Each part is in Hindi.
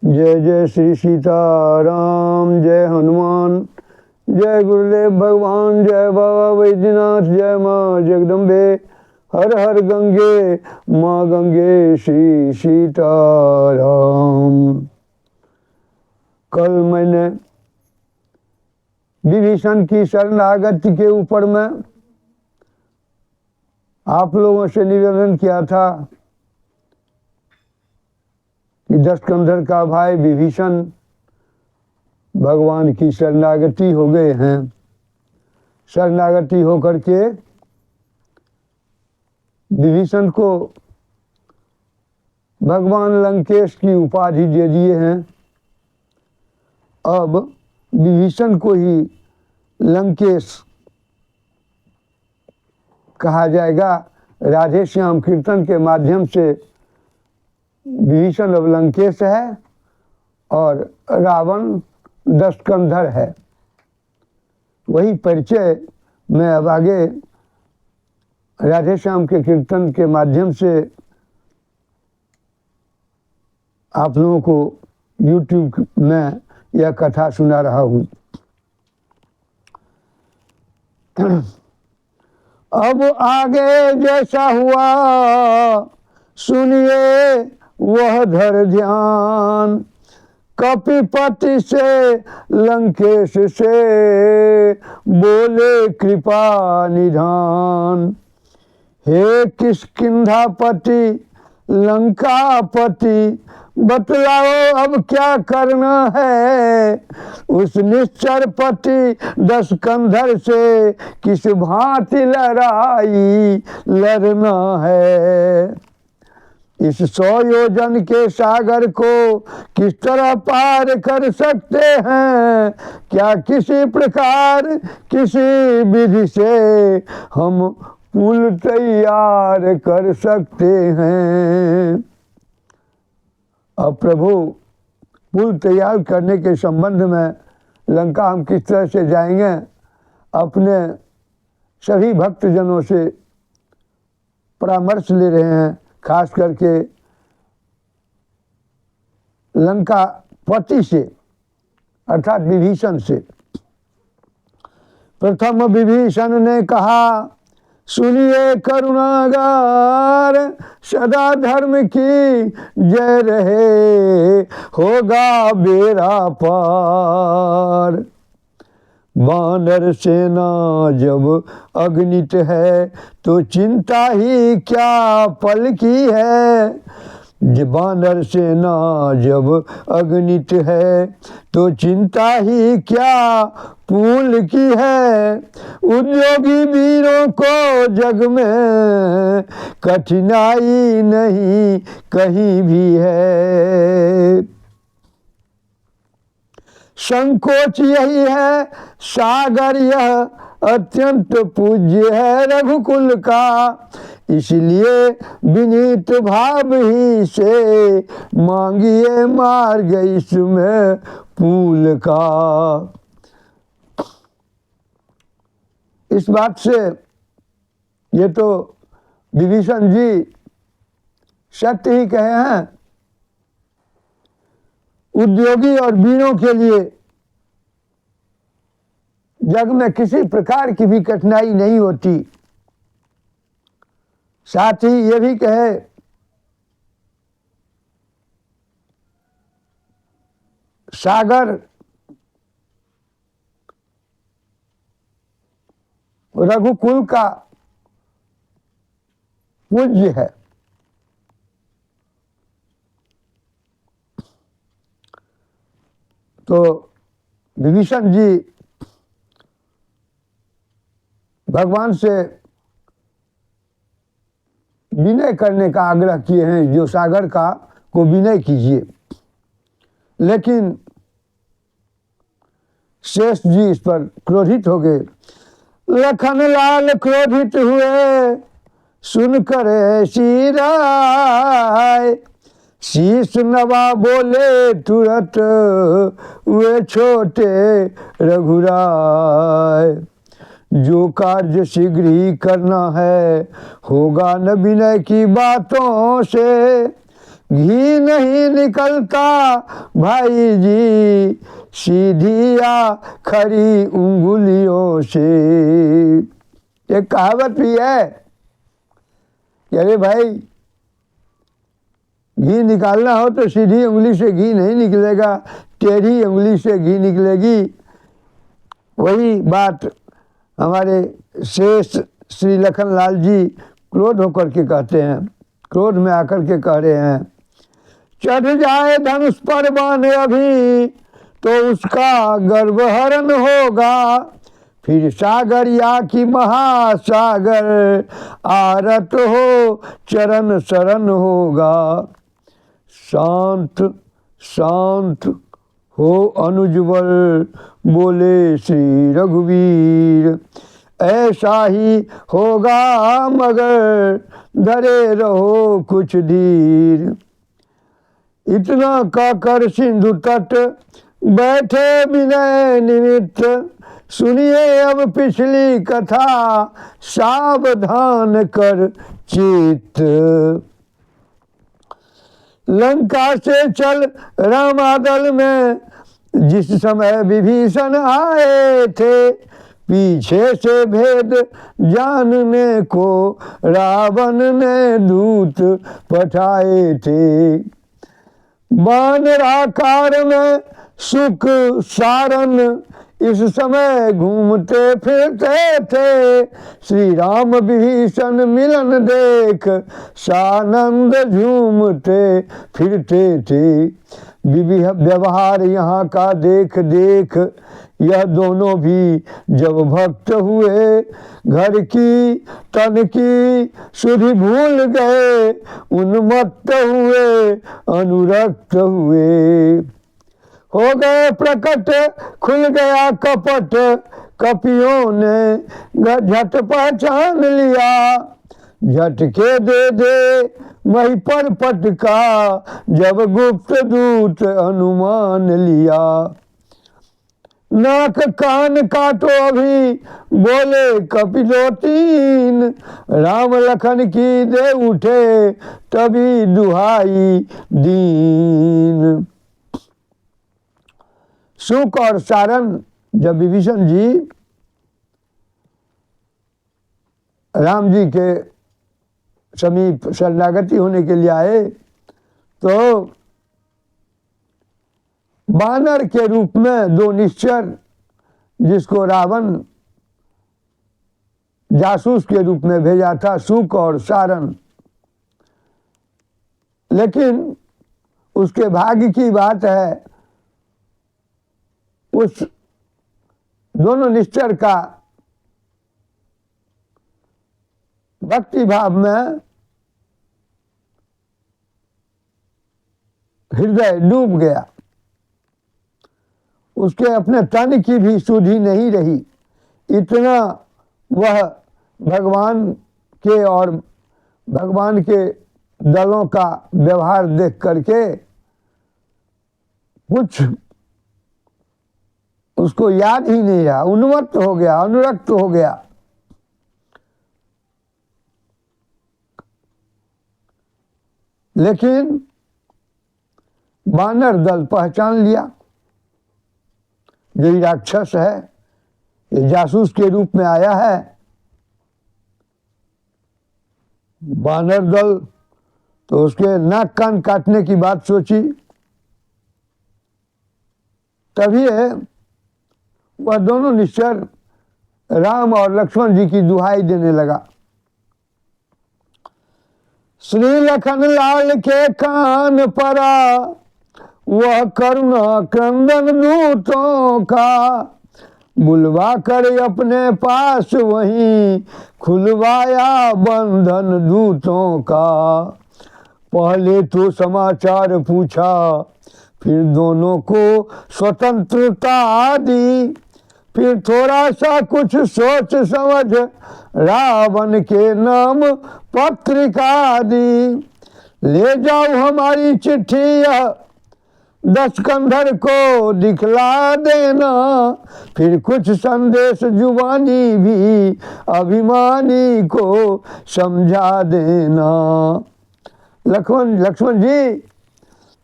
जय जय श्री सीताराम, जय हनुमान, जय गुरुदेव भगवान, जय बाबा वैद्यनाथ, जय माँ जगदम्बे, हर हर गंगे माँ गंगे, श्री सीताराम। कल मैंने विभीषण की शरणागति के ऊपर में आप लोगों से निवेदन किया था कि दशकंधर का भाई विभीषण भगवान की शरणागति हो गए हैं। शरणागति होकर के विभीषण को भगवान लंकेश की उपाधि दे दिए हैं। अब विभीषण को ही लंकेश कहा जाएगा। राधे श्याम कीर्तन के माध्यम से विभीषण अब लंकेश है और रावण दशकंधर है। वही परिचय मैं अब आगे राधे श्याम के कीर्तन के माध्यम से आप लोगों को YouTube में यह कथा सुना रहा हूँ। अब आगे जैसा हुआ सुनिए वह धर ध्यान, कपिपति से लंकेश से बोले कृपा निधान। हे किष्किंधापति लंकापति, बतलाओ अब क्या करना है। उस निश्चर पति दशकंधर से किस भांति लड़ाई लड़ना है। इस 100 योजन के सागर को किस तरह पार कर सकते हैं। क्या किसी प्रकार किसी विधि से हम पुल तैयार कर सकते हैं। अब प्रभु पुल तैयार करने के संबंध में लंका हम किस तरह से जाएंगे, अपने सभी भक्तजनों से परामर्श ले रहे हैं। खास करके लंका पति से अर्थात विभीषण से। प्रथम विभीषण ने कहा, सुनिए करुणागार, सदा धर्म की जय रहे, होगा बेड़ा पार। वानर सेना जब अगणित है तो चिंता ही क्या पल की है। वानर सेना जब अगणित है तो चिंता ही क्या पुल की है। उद्योगी वीरों को जग में कठिनाई नहीं कहीं भी है। संकोच यही है सागर यह अत्यंत पूज्य है रघुकुल का। इसलिए विनीत भाव ही से मांगिए मार्ग इसमें पुल का। इस बात से ये तो विभीषण जी सत्य ही कहे हैं। उद्योगी और वीरों के लिए जग में किसी प्रकार की भी कठिनाई नहीं होती। साथ ही ये भी कहे, सागर रघुकुल का पूज्य है। तो विभीषण जी भगवान से विनय करने का आग्रह किए हैं, जो सागर का को विनय कीजिए। लेकिन शेष जी इस पर क्रोधित हो गए। लखन लाल क्रोधित हुए सुनकर ऐसी राय। शीश नवा बोले तुरंत वे छोटे रघुराय। जो कार्य शीघ्र ही करना है होगा न विनय की बातों से। घी नहीं निकलता भाई जी सीधी या खरी उंगलियों से। एक कहावत भी है कि अरे भाई घी निकालना हो तो सीधी उंगली से घी नहीं निकलेगा, टेढ़ी उंगली से घी निकलेगी। वही बात हमारे शेष श्री लखनलाल जी क्रोध होकर के कहते हैं, क्रोध में आकर के कह रहे हैं, चढ़ जाए धनुष पर बाण अभी तो उसका गर्भहरण होगा, फिर सागर या कि महासागर आरत हो चरण शरण होगा। शांत शांत हो अनुज्वल बोले श्री रघुवीर, ऐसा ही होगा मगर धरे रहो कुछ धीर। इतना कहकर सिंधु तट बैठे विनय निमित्त, सुनिए अब पिछली कथा सावधान कर चित्त। लंका से चल रामादल में जिस समय विभीषण आए थे, पीछे से भेद जानने को रावण ने दूत पठाए थे। वानराकार में सुख सारन इस समय घूमते फिरते थे, श्री राम विभीषण मिलन देख सानंद झूमते फिरते थे। व्यवहार यहाँ का देख देख यह दोनों भी जब भक्त हुए, घर की तन की सुधि भूल गए, उन्मत्त हुए अनुरक्त हुए। हो गए प्रकट खुल गया कपट, कपियों ने झट पहचान लिया, झटके दे दे वही पर पटका, जब गुप्त दूत अनुमान लिया। नाक कान काटो अभी बोले कपिलो तीन, राम लखन की दे उठे तभी दुहाई दीन। सुख और सारन जब विभीषण जी राम जी के समीप शरणागति होने के लिए आए तो बानर के रूप में दो निश्चर, जिसको रावण जासूस के रूप में भेजा था, सुक और सारन, लेकिन उसके भाग्य की बात है उस दोनों निश्चर का भक्ति भाव में हृदय डूब गया, उसके अपने तन की भी सुधि नहीं रही। इतना वह भगवान के और भगवान के दलों का व्यवहार देख करके कुछ उसको याद ही नहीं रहा, उन्मत्त हो गया, अनुरक्त हो गया। लेकिन वानर दल पहचान लिया, यही राक्षस है, ये जासूस के रूप में आया है। वानर दल तो उसके नाक कान काटने की बात सोची, तभी वह दोनों निश्चर राम और लक्ष्मण जी की दुहाई देने लगा। श्री लखनलाल के कान पड़ा वह करुणा क्रंदन दूतों का, बुलवा कर अपने पास वहीं खुलवाया बंधन दूतों का। पहले तो समाचार पूछा फिर दोनों को स्वतंत्रता दी, फिर थोड़ा सा कुछ सोच समझ रावण के नाम पत्रिका दी। ले जाओ हमारी चिट्ठी यह दशकंधर को दिखला देना, फिर कुछ संदेश जुबानी भी अभिमानी को समझा देना। लक्ष्मण जी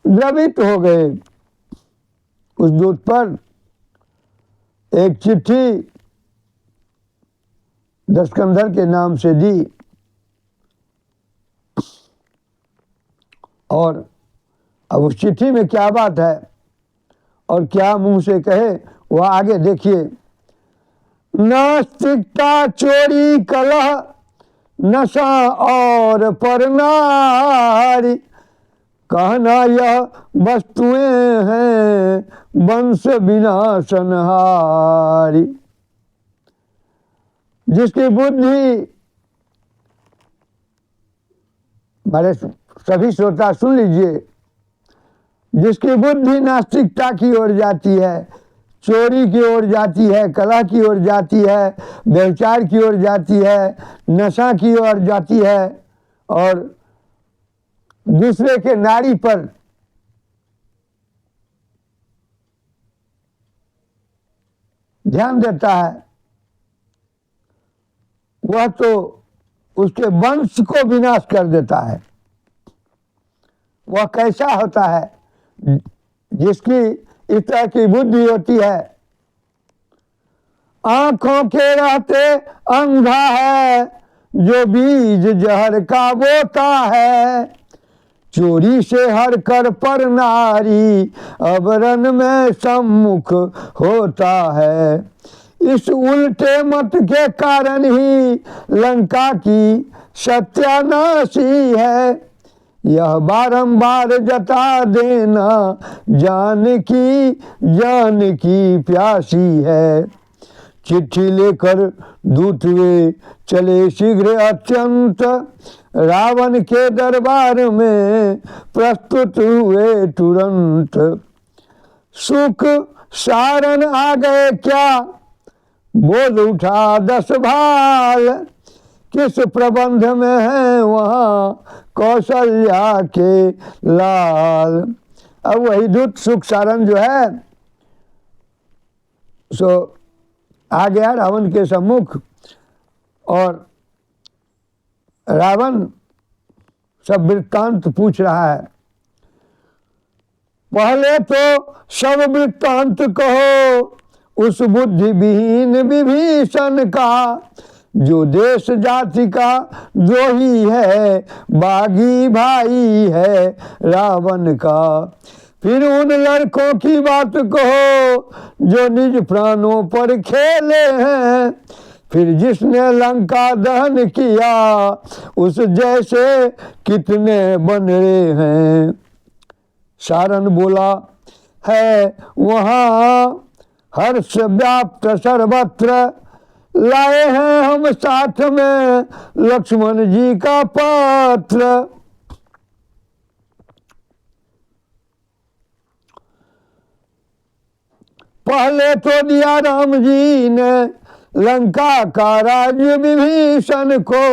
द्रवित हो गए। उस दूत पर एक चिट्ठी दशकंधर के नाम से दी और अब उस चिट्ठी में क्या बात है और क्या मुंह से कहे वह आगे देखिए। नास्तिकता, चोरी, कलह, नशा और परनारी, कहना यह वस्तुएं हैं वंश विनाशनहारी। जिसकी बुद्धि, हमारे सभी श्रोता सुन लीजिए, जिसकी बुद्धि नास्तिकता की ओर जाती है, चोरी की ओर जाती है, कलह की ओर जाती है, व्यभिचार की ओर जाती है, नशा की ओर जाती है और दूसरे के नारी पर ध्यान देता है, वह तो उसके वंश को विनाश कर देता है। वह कैसा होता है? जिसकी इस तरह की बुद्धि होती है, आंखों के रहते अंधा है, जो बीज जहर का बोता है, चोरी से हर कर पर नारी, अब रन में सम्मुख होता है। इस उल्टे मत के कारण ही लंका की सत्यानाशी है, यह बारंबार जता देना जानकी प्यासी है। चिट्ठी लेकर दूत वे चले शीघ्र अत्यंत, रावण के दरबार में प्रस्तुत हुए तुरंत। सुख सारण आ गए क्या, बोल उठा 10 भाल, किस प्रबंध में है वहाँ कौशल्या के लाल। अब वही दूत सुख सारण जो है सो आ गया रावण के सम्मुख और रावण सब वृत्तांत पूछ रहा है। पहले तो सब वृत्तांत कहो उस बुद्धि विहीन विभीषण का, जो देश जाति का द्रोही है, बागी भाई है रावण का। फिर उन लड़कों की बात कहो जो निज प्राणों पर खेले हैं, फिर जिसने लंका दहन किया उस जैसे कितने बनरे हैं। सारन बोला है वहाँ हर्ष व्याप्त सर्वत्र, लाए हैं हम साथ में लक्ष्मण जी का पत्र। पहले तो दिया राम जी ने लंका का राज्य विभीषण को,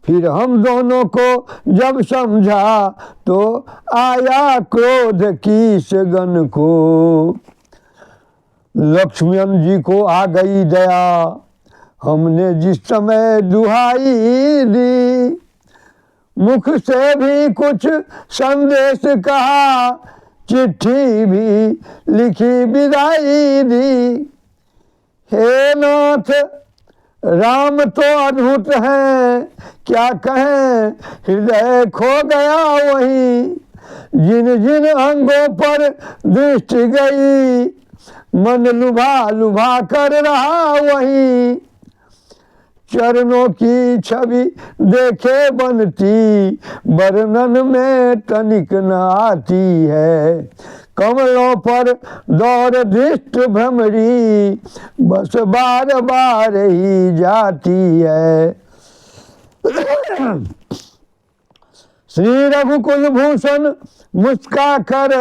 फिर हम दोनों को जब समझा तो आया क्रोध कीशगण को। लक्ष्मण जी को आ गई दया, हमने जिस समय दुहाई दी, मुख से भी कुछ संदेश कहा, चिट्ठी भी लिखी विदाई दी। हे नाथ राम तो अद्भुत हैं, क्या कहें हृदय खो गया वही, जिन जिन अंगों पर दृष्टि गई, मन लुभा लुभा कर रहा वही। चरणों की छवि देखे बनती, वर्णन में तनिक न आती है। कमलों पर दौड़ दृष्ट भ्रमरी, बस बार बार ही जाती है। श्री रघुकुल भूषण मुस्का कर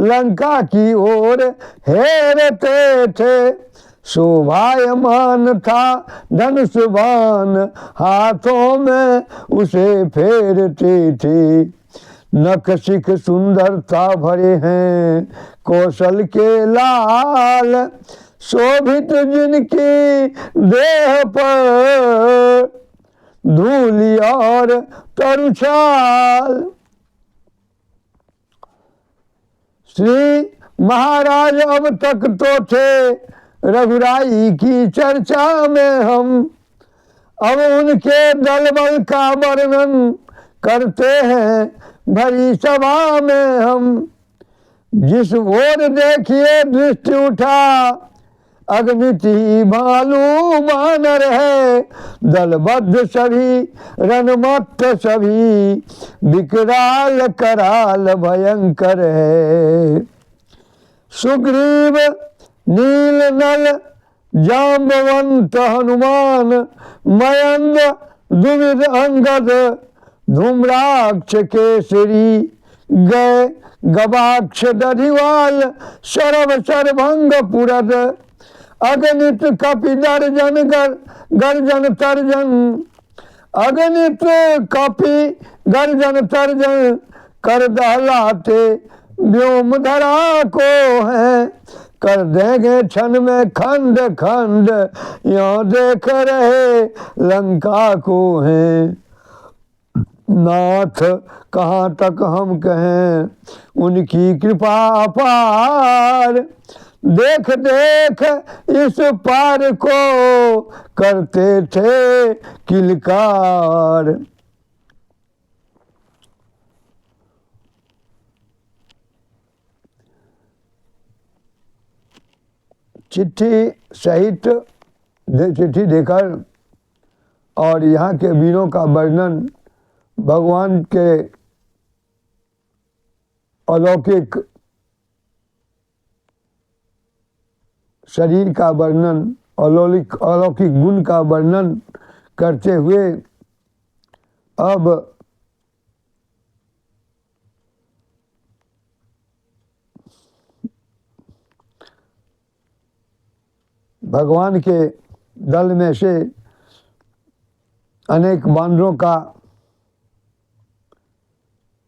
लंका की ओर हेरते थे, शोभायमान था धनुष बाण, हाथों में उसे फेरते थे। नख शिख सुंदरता भरे हैं कौशल के लाल, शोभित जिनकी देह पर धूलि और तरुछाल। श्री महाराज अब तक तो थे रघुराई की चर्चा में हम, अब उनके दल बल का वर्णन करते हैं भरी सभा में हम। जिस ओर देखिए दृष्टि उठा, अग्निति भालू बानर है, दलबद्ध सभी रणमत्त सभी, विकराल कराल भयंकर है। सुग्रीव नील नल जाम्बवंत हनुमान, मयंद दुविध अंगद, धूम्राक्ष केसरी, गए गवाक्ष दधिवाल, शरभ शरभंग पुरद, अगणित कपि दर्जन गर्जन तर्जन, अगणित कपि गर्जन तर्जन, कर दहलाते व्योम धरा को है, कर देंगे क्षण में खंड खंड, यो देख रहे लंका को है। नाथ कहाँ तक हम कहें उनकी कृपा अपार, देख देख इस पार को करते थे किलकार। चिट्ठी सहित चिट्ठी देकर और यहाँ के वीरों का वर्णन, भगवान के अलौकिक शरीर का वर्णन, अलौकिक गुण का वर्णन करते हुए अब भगवान के दल में से अनेक बानरों का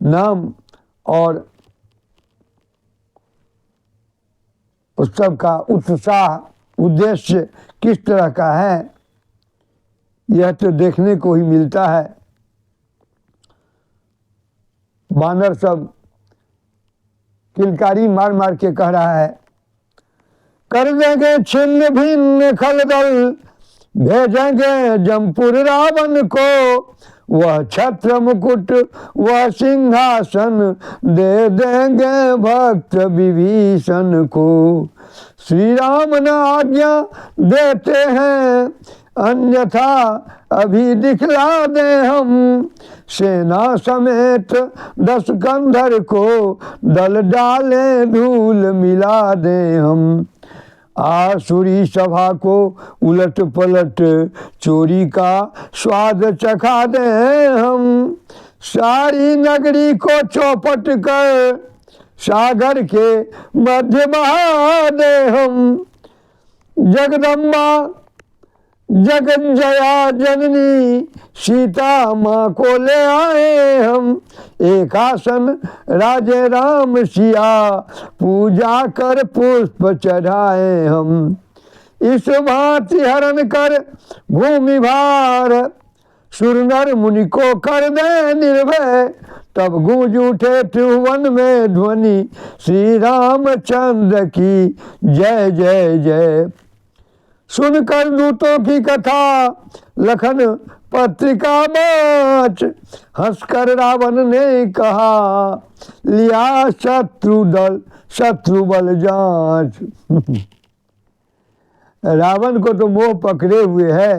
नाम और उस सब का उत्साह उद्देश्य किस तरह का है, यह तो देखने को ही मिलता है। बानर सब किलकारी मार मार के कह रहा है, कर देंगे छिन्न भिन्न खलदल, भेजेंगे जमपुर रावण को, वह छत्र मुकुट वह सिंहासन, दे देंगे भक्त विभीषण को। श्री राम न आज्ञा देते हैं, अन्यथा अभी दिखला दे हम, सेना समेत 10 कंधर को, दल डाले धूल मिला दे हम। आसुरी सभा को उलट पलट चोरी का स्वाद चखा दे हम, सारी नगरी को चौपट कर सागर के मध्य बहा दे हम। जगदम्बा जगज्जया जननी सीता माँ को ले आए हम, एक आसन राजे राम सिया, पूजा कर पुष्प चढ़ाए हम। इस भांति हरण कर भूमि भार, सुर नर मुनि को कर दे निर्भय, तब गूंज उठे त्रिभुवन में ध्वनि, श्री रामचंद्र की जय जय जय। सुनकर दूतों की कथा लखन पत्रिका बाँच, हंसकर रावण ने कहा, लिया शत्रु बल जांच। रावण को तो मोह पकड़े हुए है।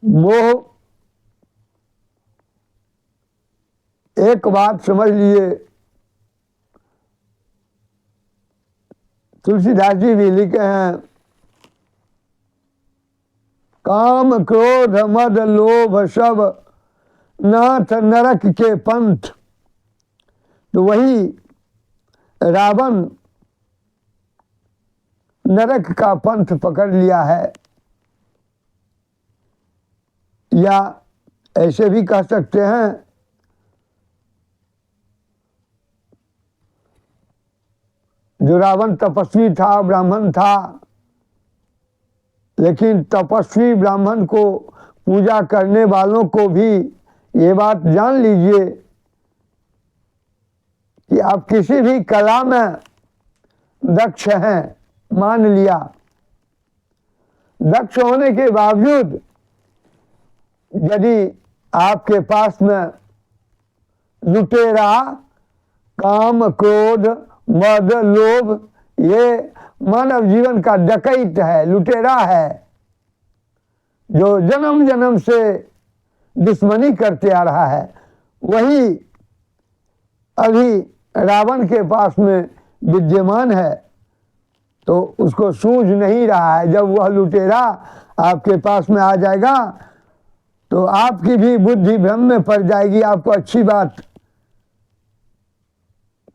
मोह, एक बात समझ लिए, तुलसीदास जी भी लिखे हैं, काम क्रोध मद लोभ सब नाथ नरक के पंथ। तो वही रावण नरक का पंथ पकड़ लिया है, या ऐसे भी कह सकते हैं जो रावण तपस्वी था, ब्राह्मण था, लेकिन तपस्वी ब्राह्मण को पूजा करने वालों को भी ये बात जान लीजिए कि आप किसी भी कला में दक्ष हैं, मान लिया, दक्ष होने के बावजूद यदि आपके पास में लुटेरा, काम, क्रोध, मद, लोभ, ये मानव जीवन का डकैत है, लुटेरा है, जो जन्म जन्म से दुश्मनी करते आ रहा है, वही अभी रावण के पास में विद्यमान है, तो उसको सूझ नहीं रहा है। जब वह लुटेरा आपके पास में आ जाएगा तो आपकी भी बुद्धि भ्रम में पड़ जाएगी, आपको अच्छी बात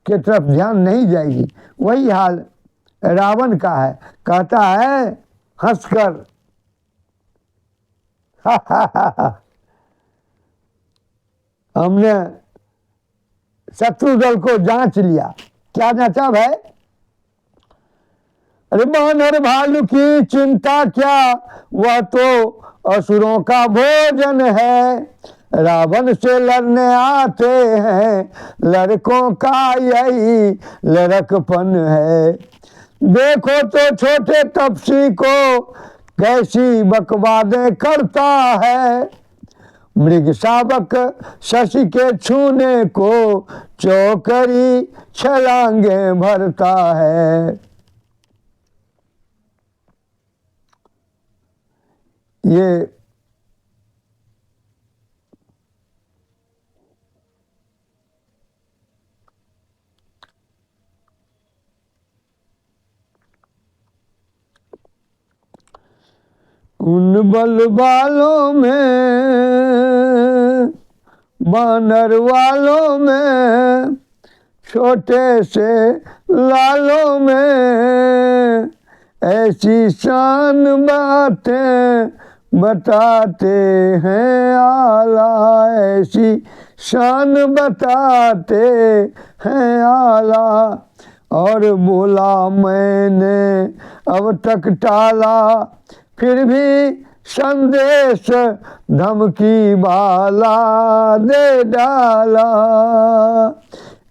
के तरफ ध्यान नहीं जाएगी। वही हाल रावण का है। कहता है हंसकर हमने शत्रु दल को जांच लिया। क्या जांचा भाई? अरे बानर भालू की चिंता क्या, वह तो असुरों का भोजन है। रावण से लड़ने आते हैं, लड़कों का यही लड़कपन है। देखो तो छोटे तपसी को कैसी बकवादें करता है। मृग शावक शशि के छूने को चौकरी छलांगे भरता है। ये उन बल वालों में, बानर वालों में, छोटे से लालों में ऐसी शान बातें बताते हैं आला, ऐसी शान बताते हैं आला। और बोला मैंने अब तक टाला, फिर भी संदेश धमकी वाला दे डाला।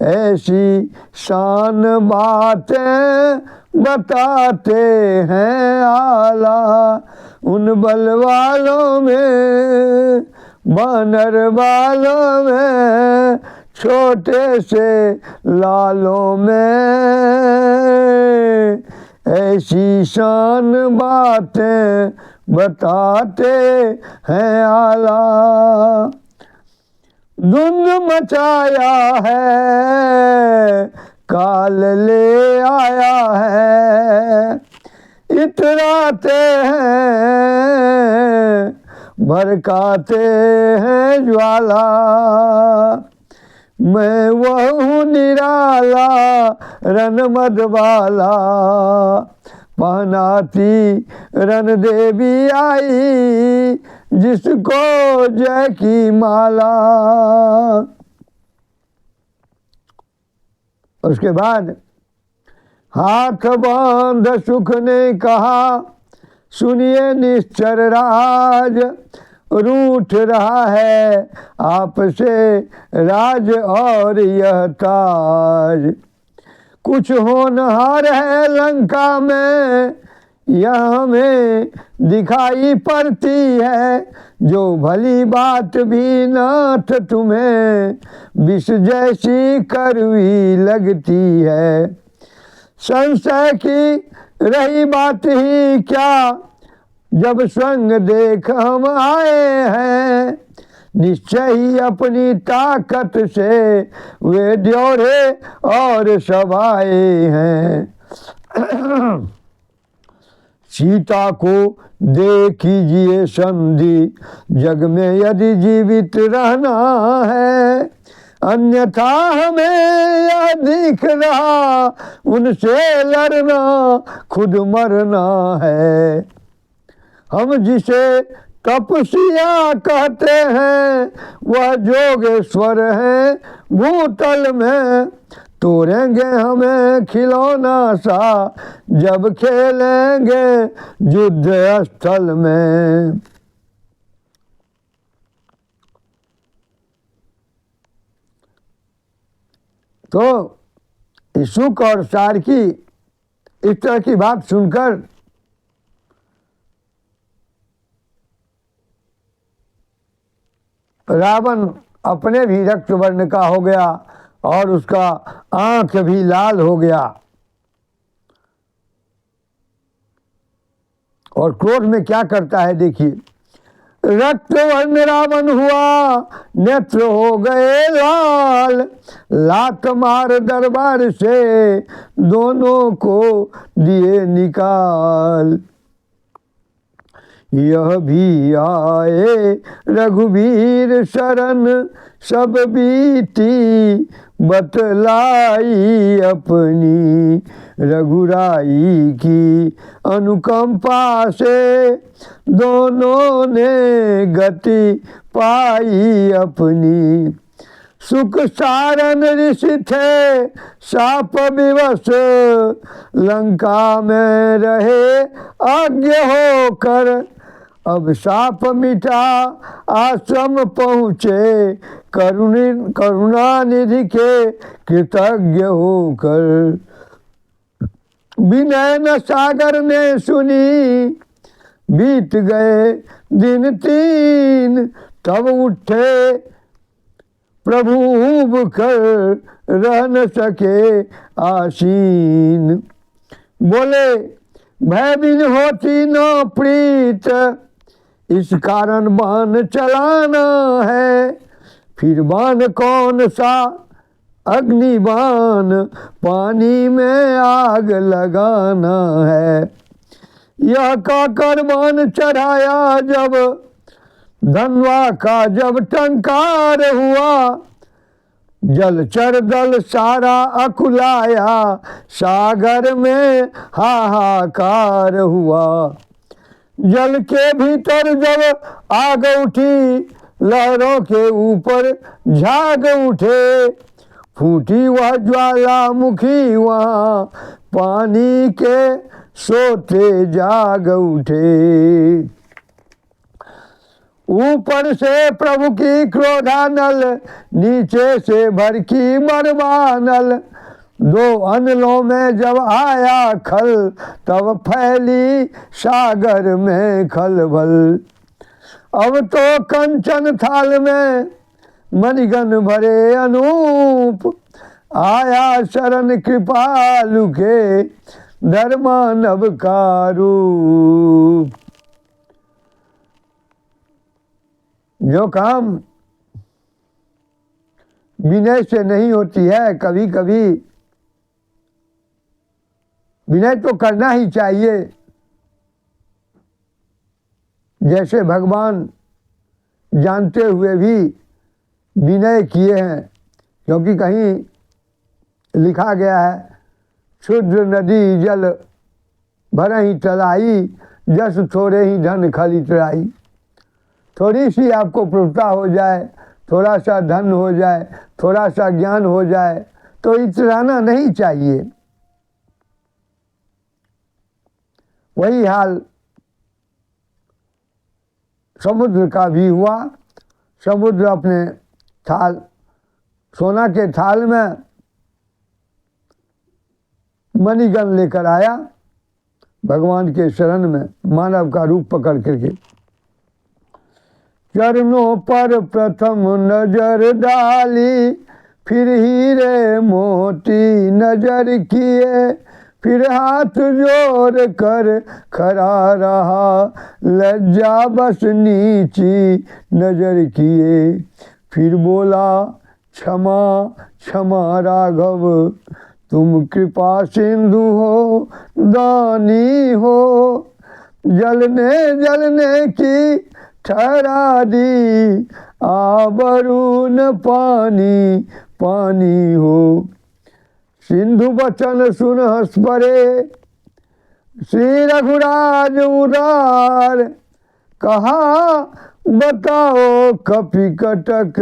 ऐसी शान बातें बताते हैं आला, उन बल वालों में, बानर वालों में, छोटे से लालों में ऐसी शान बातें बताते हैं आला। धुंध मचाया है, काल ले आया है, इतराते हैं, भड़काते हैं ज्वाला। मैं वह हूँ निराला रन मधवाला, पहनाती रन देवी आई जिसको जय की माला। उसके बाद हाथ बांध सुख ने कहा, सुनिए निश्चर राज, रूठ रहा है आपसे राज और यह ताज। कुछ होनहार है लंका में, यह हमें दिखाई पड़ती है, जो भली बात भी नाथ तुम्हें विष जैसी कड़वी लगती है। संशय की रही बात ही क्या, जब संग देख हम आए हैं, निश्चय ही अपनी ताकत से वे ड्योरे और सब आए हैं। सीता को दे कीजिए संधि, जग में यदि जीवित रहना है, अन्यथा हमें यह दिख रहा उनसे लड़ना खुद मरना है। हम जिसे तपस्या कहते हैं वह जोगेश्वर है भूतल में, तोड़ेंगे हमें खिलौना सा जब खेलेंगे युद्ध स्थल में। तो सुख और सार की इस तरह की बात सुनकर रावण अपने भी रक्त वर्ण का हो गया और उसका आंख भी लाल हो गया और क्रोध में क्या करता है देखिए। रक्त वर्ण रावण हुआ, नेत्र हो गए लाल, लात मार दरबार से दोनों को दिए निकाल। यह भी आए रघुवीर शरण, सब बीती बतलाई अपनी, रघुराई की अनुकंपा से दोनों ने गति पाई अपनी। सुख सारन ऋषि थे साप विवश, लंका में रहे आज्ञ होकर, अब साप मिटा आश्रम पहुँचे, करुणा निधि के कृतज्ञ होकर। विनय सागर ने सुनी, बीत गए दिन 3, तब उठे प्रभु ऊब कर रह न सके आसीन। बोले भय बिन होती न प्रीत, इस कारण बाण चलाना है, फिर बाण कौन सा अग्निबाण, पानी में आग लगाना है। यह कहकर बाण चढ़ाया जब, धनवा का जब टंकार हुआ, जलचर दल सारा अकुलाया, सागर में हाहाकार हुआ। जल के भीतर जब आग उठी, लहरों के ऊपर झाग उठे, फूटी वह ज्वालामुखी वहाँ, पानी के सोते जाग उठे। ऊपर से प्रभु की क्रोधानल, नीचे से भड़की बरबानल, 2 अनलों में जब आया खल, तब फैली सागर में खलबल। अब तो कंचन थाल में मणिगण भरे अनूप, आया शरण कृपालु के धर्मानव का रूप। जो काम विनय से नहीं होती है, कभी कभी विनय तो करना ही चाहिए। जैसे भगवान जानते हुए भी विनय किए हैं, क्योंकि कहीं लिखा गया है, शुद्र नदी जल भरहि तलाई, जस थोड़े ही धन खली तराई। थोड़ी सी आपको प्रभुता हो जाए, थोड़ा सा धन हो जाए, थोड़ा सा ज्ञान हो जाए, तो इतराना नहीं चाहिए। वही हाल समुद्र का भी हुआ। समुद्र अपने थाल, सोना के थाल में मणिगण लेकर आया भगवान के शरण में, मानव का रूप पकड़ करके। चरणों पर प्रथम नजर डाली, फिर हीरे मोती नजर किए, फिर हाथ जोड़ कर खड़ा रहा, लज्जा बस नीची नजर किए। फिर बोला क्षमा क्षमा राघव, तुम कृपा सिंधु हो दानी हो, जलने जलने की ठहरा दी, आबरू न पानी पानी हो। सिंधु बचन सुन हंस परे, श्री रघुराज उदार, कहा बताओ कपि कटक,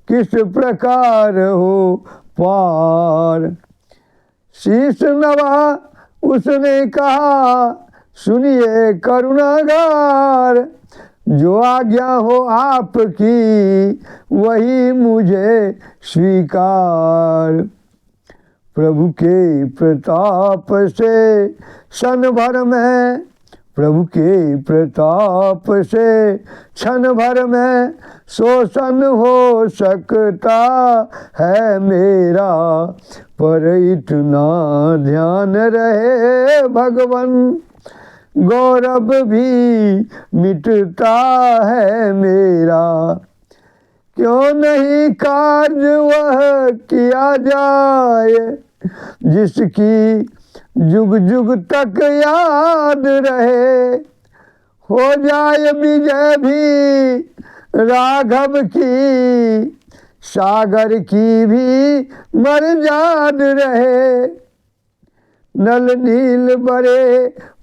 किस प्रकार हो पार। शीश नवा उसने कहा, सुनिए करुणागार, जो आज्ञा हो आपकी वही मुझे स्वीकार। प्रभु के प्रताप से क्षण भर में, प्रभु के प्रताप से क्षण भर में शोषण हो सकता है मेरा, पर इतना ध्यान रहे भगवन, गौरव भी मिटता है मेरा। क्यों नहीं कार्य वह किया जाए, जिसकी जुग जुग तक याद रहे, हो जाए विजय भी राघव की, सागर की भी मर्याद रहे। नल नील बड़े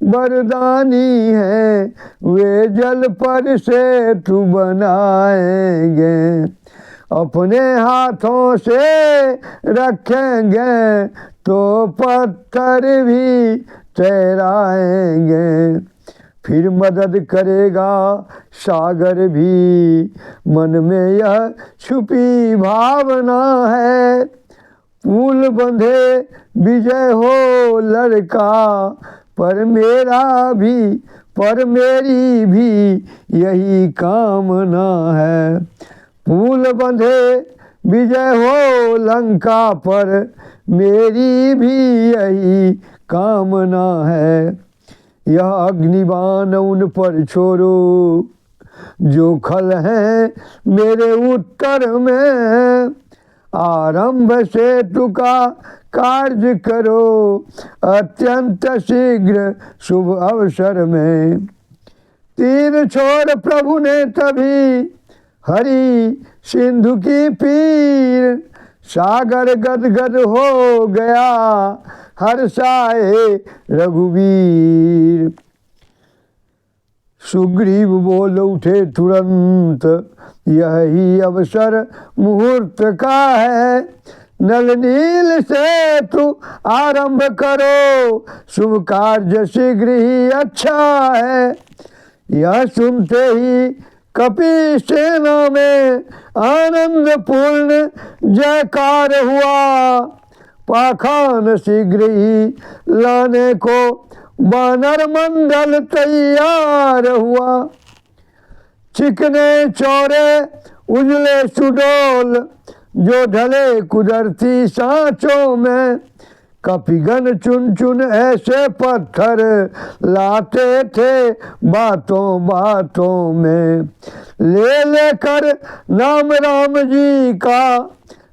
वरदानी हैं, वे जल पर से तू बनाएंगे, अपने हाथों से रखेंगे तो पत्थर भी ठहराएंगे। फिर मदद करेगा सागर भी, मन में यह छुपी भावना है, फूल बंधे विजय हो लड़का, पर मेरा भी, पर मेरी भी यही कामना है। फूल बंधे विजय हो लंका पर, मेरी भी यही कामना है। यह अग्निबाण उन पर छोड़ो, जो खल हैं मेरे उत्तर में, आरंभ से तुका कार्य करो, अत्यंत शीघ्र शुभ अवसर में। तीर छोड़ प्रभु ने तभी हरी सिंधु की पीर, सागर गदगद हो गया हर्षाए रघुवीर। सुग्रीव बोल उठे तुरंत, यही अवसर मुहूर्त का है, नल नील से तू आरंभ करो, शुभ कार्य शीघ्र ही अच्छा है। यह सुनते ही कपि सेना में आनंद पूर्ण जयकार हुआ, पाखान शीघ्र ही लाने को वानर मंडल तैयार हुआ। चिकने चौरे उजले सुडोल, जो ढले कुदरती सांचों में, कपिगन चुन चुन ऐसे पत्थर लाते थे बातों बातों में। ले लेकर नाम राम जी का,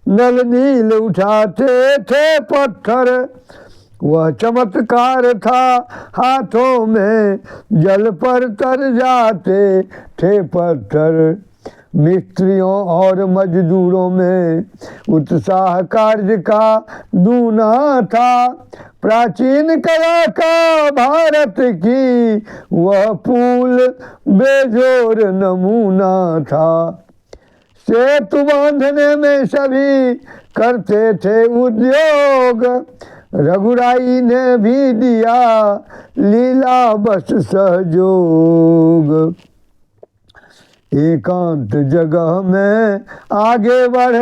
नल नील उठाते थे पत्थर, वह चमत्कार था हाथों में, जल पर तर जाते थे पत्थर। मिस्त्रियों और मजदूरों में उत्साह कार्य का दूना था, प्राचीन कला का भारत की वह पुल बेजोर नमूना था। सेतु बांधने में सभी करते थे उद्योग, रघुराई ने भी दिया लीला बस सहयोग। एकांत जगह में आगे बढ़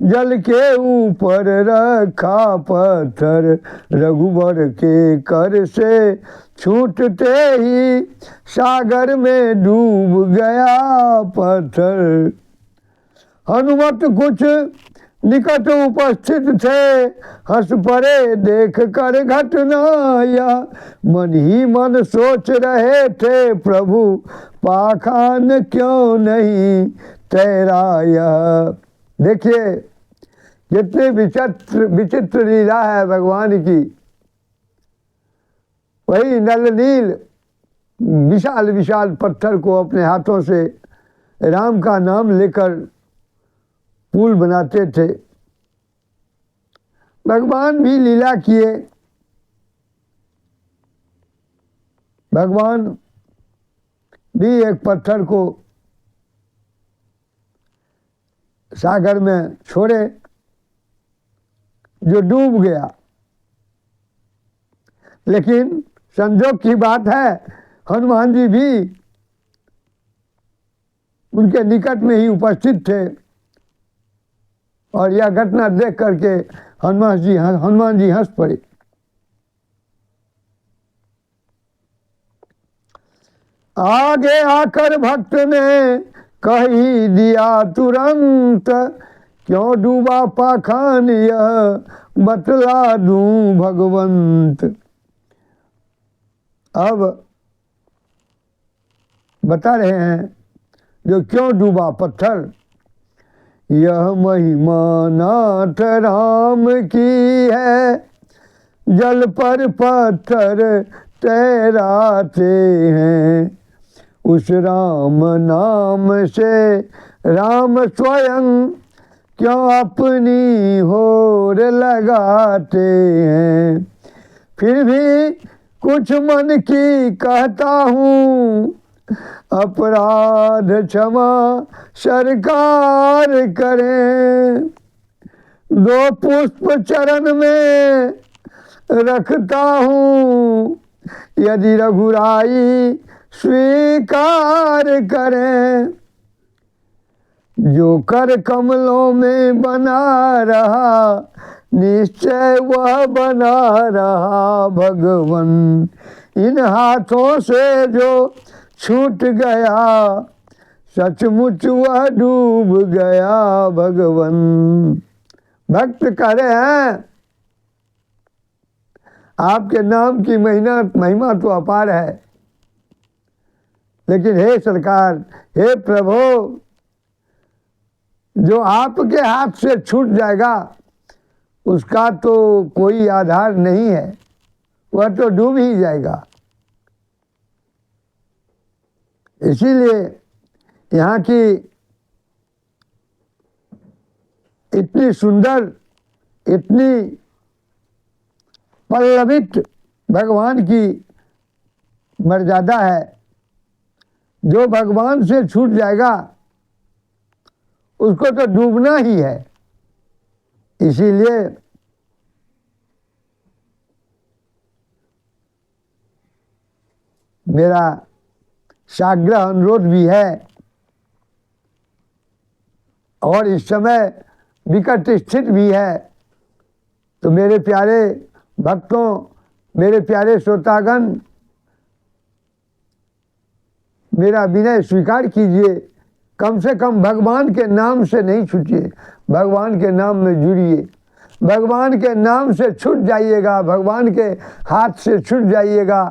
जल के ऊपर रखा पत्थर, रघुवर के कर से छूटते ही सागर में डूब गया पत्थर। हनुमत कुछ निकट उपस्थित थे, हंस पड़े देख कर घटना यह, मन ही मन सोच रहे थे प्रभु, पाखान क्यों नहीं तेरा यह। देखिए कितनी विचित्र विचित्र लीला है भगवान की। वही नल नील विशाल विशाल पत्थर को अपने हाथों से राम का नाम लेकर पुल बनाते थे। भगवान भी लीला किए। भगवान भी एक पत्थर को सागर में छोड़े जो डूब गया, लेकिन संजोग की बात है हनुमान जी भी उनके निकट में ही उपस्थित थे और यह घटना देख करके हनुमान जी हंस पड़े। आगे आकर भक्त ने कही दिया तुरंत, क्यों डूबा पाखान यह बतला दूं भगवंत। अब बता रहे हैं जो क्यों डूबा पत्थर। यह महिमा नाथ राम की है, जल पर पत्थर तैराते हैं। उस राम नाम से राम स्वयं क्यों अपनी होर लगाते हैं। फिर भी कुछ मन की कहता हूँ, अपराध क्षमा सरकार करें। 2 पुष्प चरण में रखता हूँ, यदि रघुराई स्वीकार करें। जो कर कमलों में बना रहा, निश्चय वह बना रहा भगवन। इन हाथों से जो छूट गया, सचमुच वह डूब गया भगवन। भक्त कह रहे हैं आपके नाम की महिमा तो अपार है, लेकिन हे सरकार, हे प्रभु, जो आपके हाथ से छूट जाएगा उसका तो कोई आधार नहीं है, वह तो डूब ही जाएगा। इसीलिए यहाँ की इतनी सुंदर, इतनी पल्लवित भगवान की मर्यादा है। जो भगवान से छूट जाएगा उसको तो डूबना ही है। इसीलिए मेरा साग्रह अनुरोध भी है, और इस समय विकट स्थिति भी है, तो मेरे प्यारे भक्तों, मेरे प्यारे श्रोतागण, मेरा विनय स्वीकार कीजिए। कम से कम भगवान के नाम से नहीं छूटिए, भगवान के नाम में जुड़िए। भगवान के नाम से छूट जाइएगा, भगवान के हाथ से छूट जाइएगा,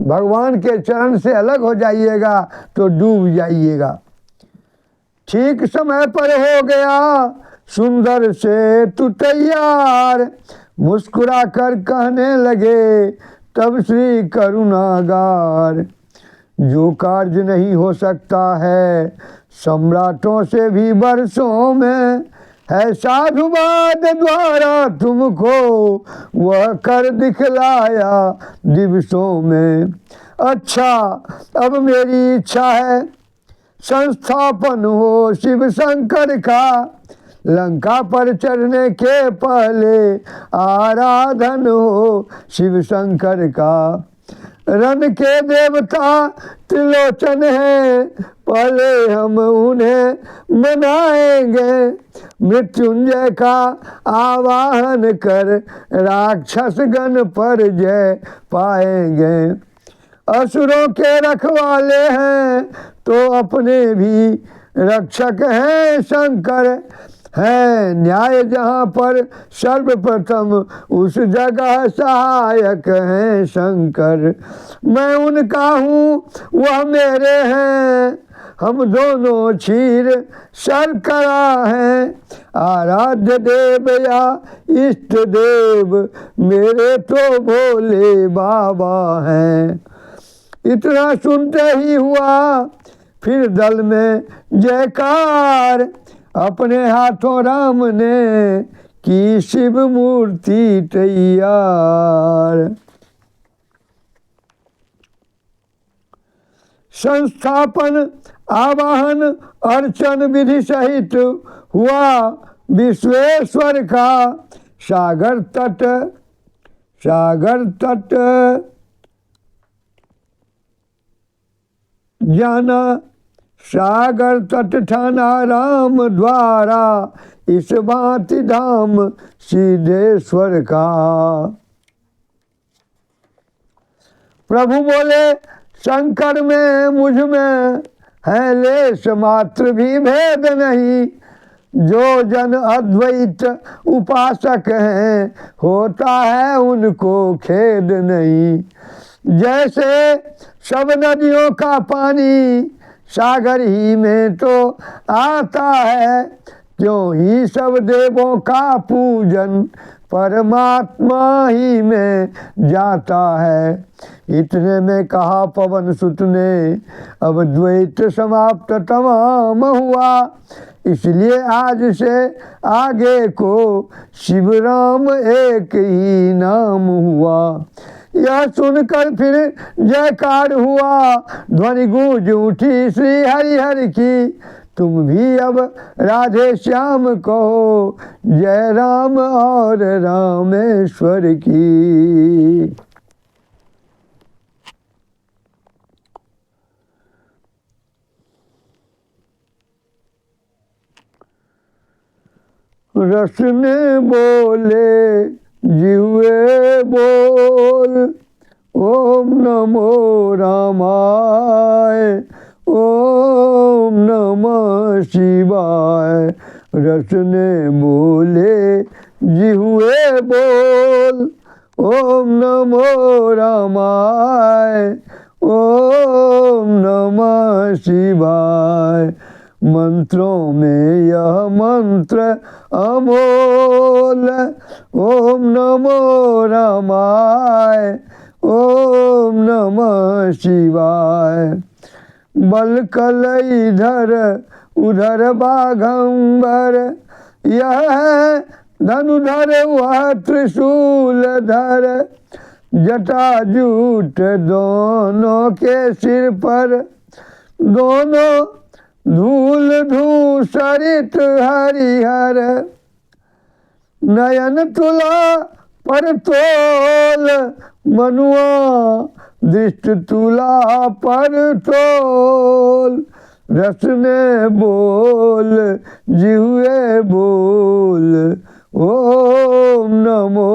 भगवान के चरण से अलग हो जाइएगा तो डूब जाइएगा। ठीक समय पर हो गया सुंदर से तू तैयार, मुस्कुरा कर कहने लगे तब श्री करुणागार। जो कार्य नहीं हो सकता है सम्राटों से भी वर्षों में, है साधुवाद द्वारा तुमको वह कर दिखलाया दिवसों में। अच्छा, अब मेरी इच्छा है संस्थापन हो शिव शंकर का, लंका पर चढ़ने के पहले आराधन हो शिव शंकर का। रण के देवता त्रिलोचन है, पहले हम उन्हें मनाएंगे। मृत्युंजय का आवाहन कर राक्षस गण पर जय पाएंगे। असुरों के रखवाले हैं तो अपने भी रक्षक हैं शंकर। है न्याय जहाँ पर सर्वप्रथम उस जगह सहायक हैं शंकर। मैं उनका हूँ वह मेरे हैं, हम दोनों क्षीर शर्करा हैं। आराध्य देव या इष्ट देव मेरे तो भोले बाबा हैं। इतना सुनते ही हुआ फिर दल में जयकार, अपने हाथों राम ने की शिव मूर्ति तैयार। संस्थापन आवाहन अर्चन विधि सहित हुआ विश्वेश्वर का। सागर तट जाना, सागर तट ठाना राम द्वारा इस भांति धाम सिद्धेश्वर का। प्रभु बोले शंकर में मुझ में है लेश मात्र भी भेद नहीं, जो जन अद्वैत उपासक हैं होता है उनको खेद नहीं। जैसे सब नदियों का पानी सागर ही में तो आता है, त्यों ही सब देवों का पूजन परमात्मा ही में जाता है। इतने में कहा पवन सुत ने, अब द्वैत समाप्त तमाम हुआ, इसलिए आज से आगे को शिव राम एक ही नाम हुआ। यह सुनकर फिर जयकार हुआ, ध्वनि गूंज उठी श्री हरि हरि की। तुम भी अब राधे श्याम कहो, जय राम और रामेश्वर की। रस ने बोले जिह्वे बोल, ओम नमो रामाय, ओम नमः शिवाय। रस ने बोले जिह्वे बोल, ओम नमो रामाय, ओम नमः शिवाय। मंत्रों में यह मंत्र अमोल, ओम नमो रामाय, ओम नमः शिवाय। बल कल इधर उधर बाघंबर, यह है धनुधर वह त्रिशूल धर। जटा जूट दोनों के सिर पर, दोनों धूल धूसरित हरिहर। नयन तुला पर तोल मनुआ, दृष्ट तुला पर तोल। रस ने बोल जिह्वे बोल, ओम नमो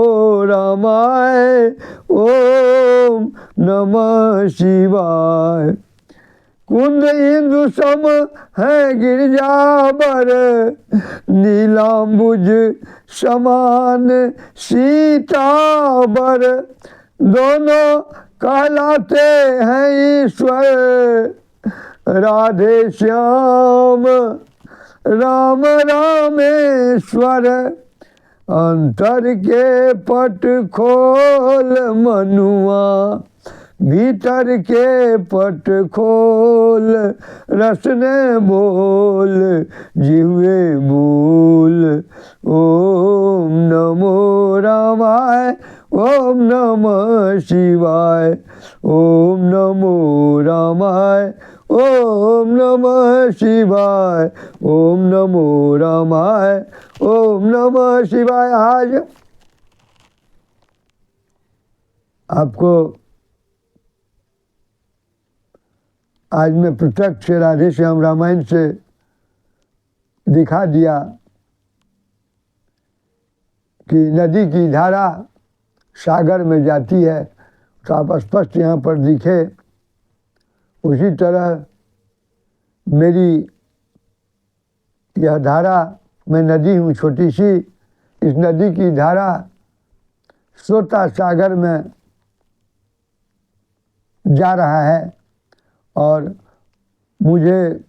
रामाय, ओम नमः शिवाय। कुंद इंदु सम है गिरजावर, नीलांबुज समान सीतावर। दोनों कहलाते हैं ईश्वर, राधे श्याम राम रामेश्वर। अंतर के पट खोल मनुआ, भीतर के पट खोल। रस ने बोल जिह्वे बोल, ओम नमो रामाय, ओम नमः शिवाय। ओम नमो रामाय, ओम नमः शिवाय, ओम नमो रामाय, ओम नमः शिवाय। आज मैं प्रत्यक्ष राधे श्याम रामायण से दिखा दिया कि नदी की धारा सागर में जाती है, तो आप स्पष्ट यहाँ पर दिखे। उसी तरह मेरी यह धारा, मैं नदी हूँ छोटी सी, इस नदी की धारा श्रोता सागर में जा रहा है। और मुझे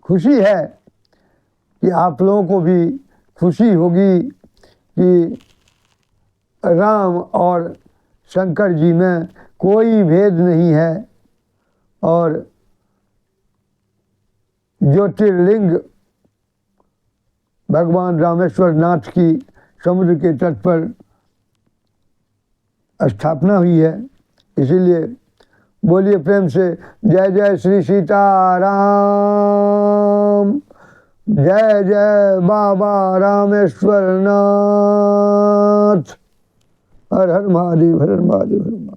खुशी है कि आप लोगों को भी खुशी होगी कि राम और शंकर जी में कोई भेद नहीं है। और ज्योतिर्लिंग भगवान रामेश्वर नाथ की समुद्र के तट पर स्थापना हुई है। इसीलिए बोलिए प्रेम से जय जय श्री सीताराम, जय जय बाबा रामेश्वर नाथ। हर हर महादेव, हर हर महादेव, हर हर महादेव।